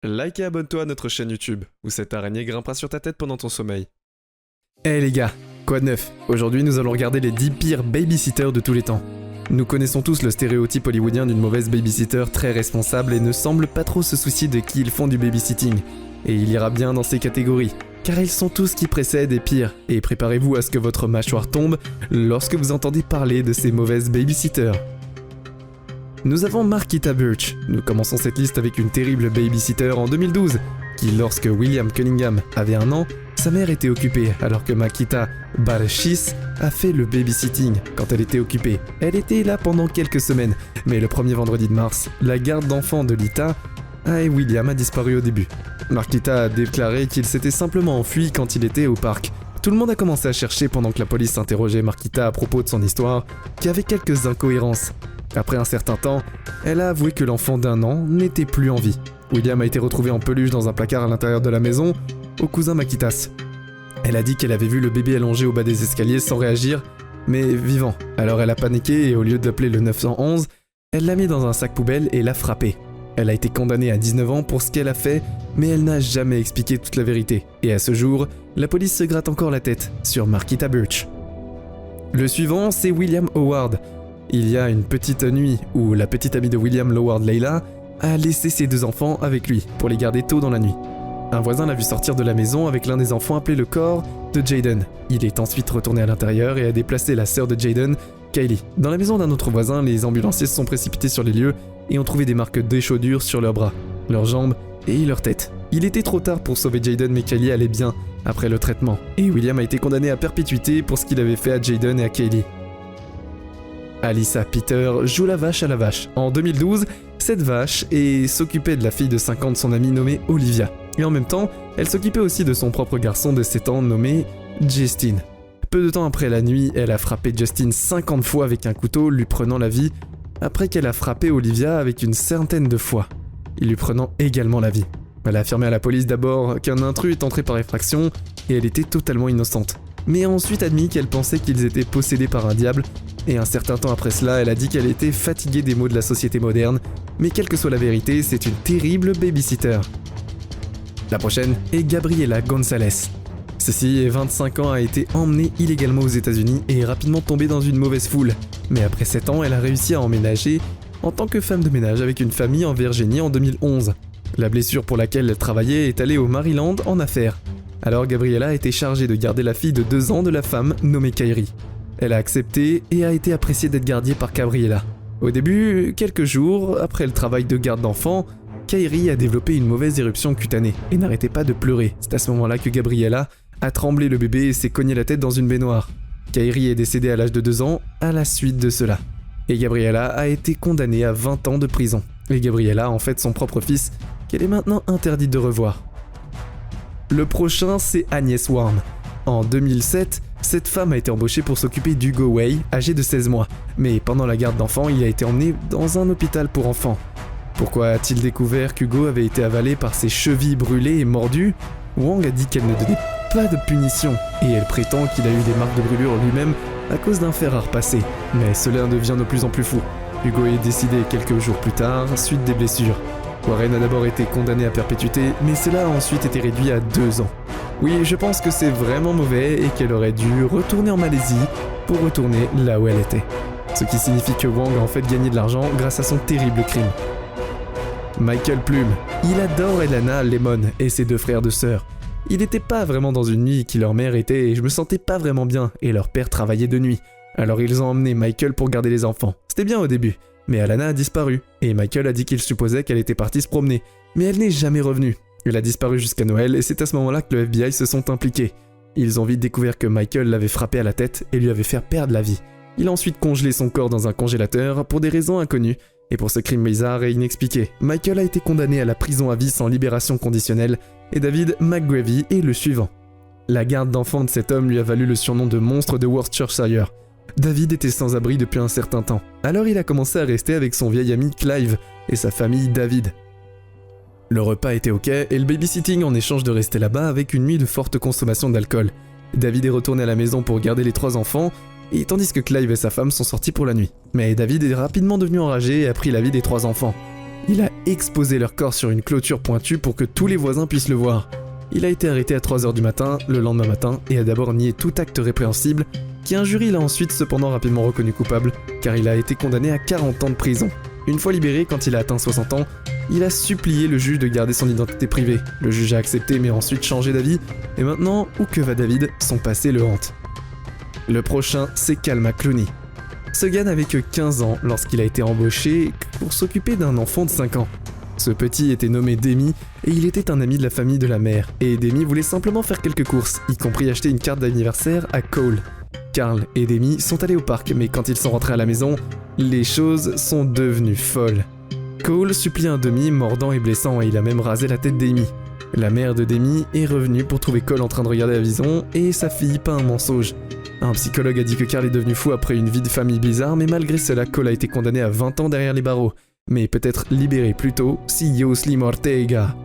Like et abonne-toi à notre chaîne YouTube, où cette araignée grimpera sur ta tête pendant ton sommeil. Eh les gars, quoi de neuf? Aujourd'hui nous allons regarder les 10 pires babysitters de tous les temps. Nous connaissons tous le stéréotype hollywoodien d'une mauvaise babysitter très responsable et ne semble pas trop se soucier de qui ils font du babysitting. Et il ira bien dans ces catégories, car ils sont tous qui précèdent et pires. Et préparez-vous à ce que votre mâchoire tombe lorsque vous entendez parler de ces mauvaises babysitters. Nous avons Marquita Birch. Nous commençons cette liste avec une terrible babysitter en 2012, qui lorsque William Cunningham avait 1 an, sa mère était occupée, alors que Marquita Birchis a fait le babysitting quand elle était occupée. Elle était là pendant quelques semaines, mais le premier vendredi de mars, la garde d'enfants de Lita et William a disparu au début. Marquita a déclaré qu'il s'était simplement enfui quand il était au parc. Tout le monde a commencé à chercher pendant que la police interrogeait Marquita à propos de son histoire, qui avait quelques incohérences. Après un certain temps, elle a avoué que l'enfant d'1 an n'était plus en vie. William a été retrouvé en peluche dans un placard à l'intérieur de la maison, au cousin Maquitas. Elle a dit qu'elle avait vu le bébé allongé au bas des escaliers sans réagir, mais vivant. Alors elle a paniqué et au lieu d'appeler le 911, elle l'a mis dans un sac poubelle et l'a frappé. Elle a été condamnée à 19 ans pour ce qu'elle a fait, mais elle n'a jamais expliqué toute la vérité. Et à ce jour, la police se gratte encore la tête sur Marquita Birch. Le suivant, c'est William Howard. Il y a une petite nuit où la petite amie de William Howard, Layla, a laissé ses 2 enfants avec lui pour les garder tôt dans la nuit. Un voisin l'a vu sortir de la maison avec l'un des enfants appelé le corps de Jaden. Il est ensuite retourné à l'intérieur et a déplacé la sœur de Jaden, Kaylee. Dans la maison d'un autre voisin, les ambulanciers se sont précipités sur les lieux et ont trouvé des marques d'échaudure sur leurs bras, leurs jambes et leur tête. Il était trop tard pour sauver Jaden, mais Kaylee allait bien après le traitement. Et William a été condamné à perpétuité pour ce qu'il avait fait à Jaden et à Kaylee. Alyssa Peter joue la vache à la vache. En 2012, cette vache s'occupait de la fille de 5 ans de son amie nommée Olivia. Et en même temps, elle s'occupait aussi de son propre garçon de 7 ans nommé Justin. Peu de temps après la nuit, elle a frappé Justin 50 fois avec un couteau, lui prenant la vie, après qu'elle a frappé Olivia avec une centaine de fois, lui prenant également la vie. Elle a affirmé à la police d'abord qu'un intrus est entré par effraction et elle était totalement innocente. Mais a ensuite admis qu'elle pensait qu'ils étaient possédés par un diable, et un certain temps après cela, elle a dit qu'elle était fatiguée des maux de la société moderne, mais quelle que soit la vérité, c'est une terrible babysitter. La prochaine est Gabriela Gonzalez. Ceci, 25 ans, a été emmenée illégalement aux États-Unis et est rapidement tombée dans une mauvaise foule. Mais après 7 ans, elle a réussi à emménager en tant que femme de ménage avec une famille en Virginie en 2011. La blessure pour laquelle elle travaillait est allée au Maryland en affaires. Alors Gabriela a été chargée de garder la fille de 2 ans de la femme nommée Kyrie. Elle a accepté et a été appréciée d'être gardée par Gabriela. Au début, quelques jours après le travail de garde d'enfant, Kyrie a développé une mauvaise éruption cutanée et n'arrêtait pas de pleurer. C'est à ce moment-là que Gabriela a tremblé le bébé et s'est cogné la tête dans une baignoire. Kyrie est décédée à l'âge de 2 ans à la suite de cela. Et Gabriela a été condamnée à 20 ans de prison. Et Gabriela a en fait son propre fils qu'elle est maintenant interdite de revoir. Le prochain, c'est Agnès Warm. En 2007, cette femme a été embauchée pour s'occuper d'Hugo Way, âgé de 16 mois. Mais pendant la garde d'enfants, il a été emmené dans un hôpital pour enfants. Pourquoi a-t-il découvert qu'Hugo avait été avalé par ses chevilles brûlées et mordues? Wang a dit qu'elle ne donnait pas de punition, et elle prétend qu'il a eu des marques de brûlure lui-même à cause d'un fer à repasser. Mais cela devient de plus en plus fou. Hugo est décédé quelques jours plus tard, suite des blessures. Warren a d'abord été condamné à perpétuité, mais cela a ensuite été réduit à 2 ans. Oui, je pense que c'est vraiment mauvais et qu'elle aurait dû retourner en Malaisie pour retourner là où elle était. Ce qui signifie que Wang a en fait gagné de l'argent grâce à son terrible crime. Michael Plume. Il adore Elana Lemon et ses 2 frères de sœurs. Il n'était pas vraiment dans une nuit qui leur mère était et je me sentais pas vraiment bien et leur père travaillait de nuit. Alors ils ont emmené Michael pour garder les enfants. C'était bien au début. Mais Alana a disparu, et Michael a dit qu'il supposait qu'elle était partie se promener, mais elle n'est jamais revenue. Elle a disparu jusqu'à Noël, et c'est à ce moment-là que le FBI se sont impliqués. Ils ont vite découvert que Michael l'avait frappé à la tête et lui avait fait perdre la vie. Il a ensuite congelé son corps dans un congélateur pour des raisons inconnues, et pour ce crime bizarre et inexpliqué. Michael a été condamné à la prison à vie sans libération conditionnelle, et David McGravy est le suivant. La garde d'enfants de cet homme lui a valu le surnom de monstre de Worcestershire. David était sans abri depuis un certain temps, alors il a commencé à rester avec son vieil ami Clive et sa famille David. Le repas était ok et le babysitting en échange de rester là-bas avec une nuit de forte consommation d'alcool. David est retourné à la maison pour garder les 3 enfants, et tandis que Clive et sa femme sont sortis pour la nuit. Mais David est rapidement devenu enragé et a pris la vie des 3 enfants. Il a exposé leur corps sur une clôture pointue pour que tous les voisins puissent le voir. Il a été arrêté à 3h du matin, le lendemain matin, et a d'abord nié tout acte répréhensible, qui un jury l'a ensuite cependant rapidement reconnu coupable, car il a été condamné à 40 ans de prison. Une fois libéré, quand il a atteint 60 ans, il a supplié le juge de garder son identité privée. Le juge a accepté mais a ensuite changé d'avis, et maintenant, où que va David, son passé le hante. Le prochain, c'est Cal McClooney. Ce gars n'avait que 15 ans lorsqu'il a été embauché pour s'occuper d'un enfant de 5 ans. Ce petit était nommé Demi et il était un ami de la famille de la mère. Et Demi voulait simplement faire quelques courses, y compris acheter une carte d'anniversaire à Cole. Carl et Demi sont allés au parc, mais quand ils sont rentrés à la maison, les choses sont devenues folles. Cole supplie un Demi mordant et blessant et il a même rasé la tête d'Amy. La mère de Demi est revenue pour trouver Cole en train de regarder la vision et sa fille pas un mensonge. Un psychologue a dit que Carl est devenu fou après une vie de famille bizarre, mais malgré cela, Cole a été condamné à 20 ans derrière les barreaux, mais peut-être libéré plus tôt si Yosley Ortega.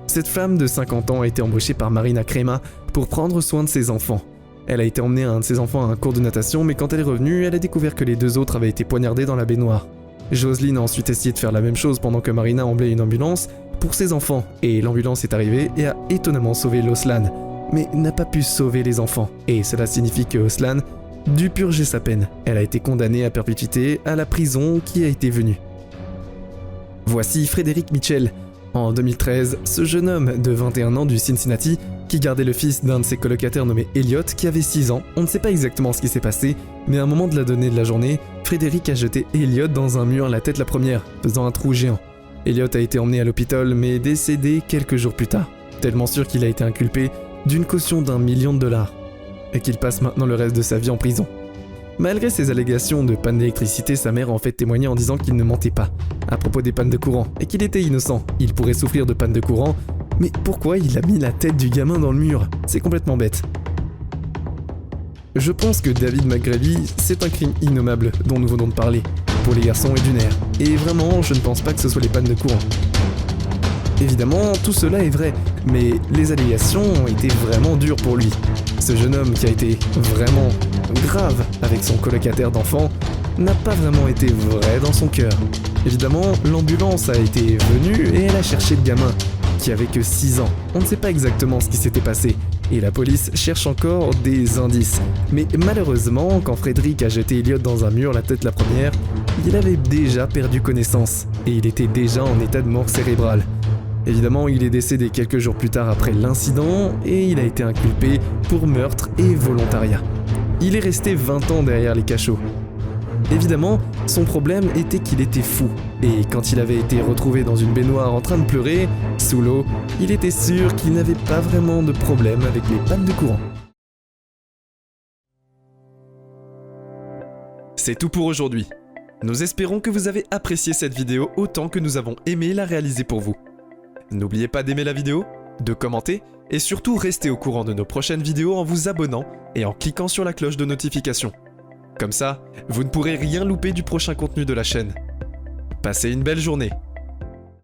Cette femme de 50 ans a été embauchée par Marina Crema pour prendre soin de ses enfants. Elle a été emmenée un de ses enfants à un cours de natation, mais quand elle est revenue, elle a découvert que les deux autres avaient été poignardés dans la baignoire. Jocelyn a ensuite essayé de faire la même chose pendant que Marina emblait une ambulance pour ses enfants, et l'ambulance est arrivée et a étonnamment sauvé Loslan, mais n'a pas pu sauver les enfants, et cela signifie que Oslan dut purger sa peine. Elle a été condamnée à perpétuité à la prison qui a été venue. Voici Frédéric Mitchell. En 2013, ce jeune homme de 21 ans du Cincinnati, qui gardait le fils d'un de ses colocataires nommé Elliot, qui avait 6 ans, on ne sait pas exactement ce qui s'est passé, mais à un moment de la donnée de la journée, Frédéric a jeté Elliot dans un mur la tête la première, faisant un trou géant. Elliot a été emmené à l'hôpital, mais décédé quelques jours plus tard, tellement sûr qu'il a été inculpé d'une caution d'1 million de dollars, et qu'il passe maintenant le reste de sa vie en prison. Malgré ses allégations de panne d'électricité, sa mère a en fait témoigné en disant qu'il ne mentait pas à propos des pannes de courant, et qu'il était innocent. Il pourrait souffrir de panne de courant, mais pourquoi il a mis la tête du gamin dans le mur? C'est complètement bête. Je pense que David McGrady, c'est un crime innommable dont nous venons de parler, pour les garçons et du nerf, et vraiment, je ne pense pas que ce soit les pannes de courant. Évidemment, tout cela est vrai, mais les allégations ont été vraiment dures pour lui. Ce jeune homme qui a été vraiment grave avec son colocataire d'enfant n'a pas vraiment été vrai dans son cœur. Évidemment, l'ambulance a été venue et elle a cherché le gamin, qui avait que 6 ans. On ne sait pas exactement ce qui s'était passé, et la police cherche encore des indices. Mais malheureusement, quand Frédéric a jeté Elliot dans un mur la tête la première, il avait déjà perdu connaissance, et il était déjà en état de mort cérébrale. Évidemment, il est décédé quelques jours plus tard après l'incident et il a été inculpé pour meurtre et volontariat. Il est resté 20 ans derrière les cachots. Évidemment, son problème était qu'il était fou, et quand il avait été retrouvé dans une baignoire en train de pleurer, sous l'eau, il était sûr qu'il n'avait pas vraiment de problème avec les pannes de courant. C'est tout pour aujourd'hui. Nous espérons que vous avez apprécié cette vidéo autant que nous avons aimé la réaliser pour vous. N'oubliez pas d'aimer la vidéo, de commenter et surtout restez au courant de nos prochaines vidéos en vous abonnant et en cliquant sur la cloche de notification. Comme ça, vous ne pourrez rien louper du prochain contenu de la chaîne. Passez une belle journée.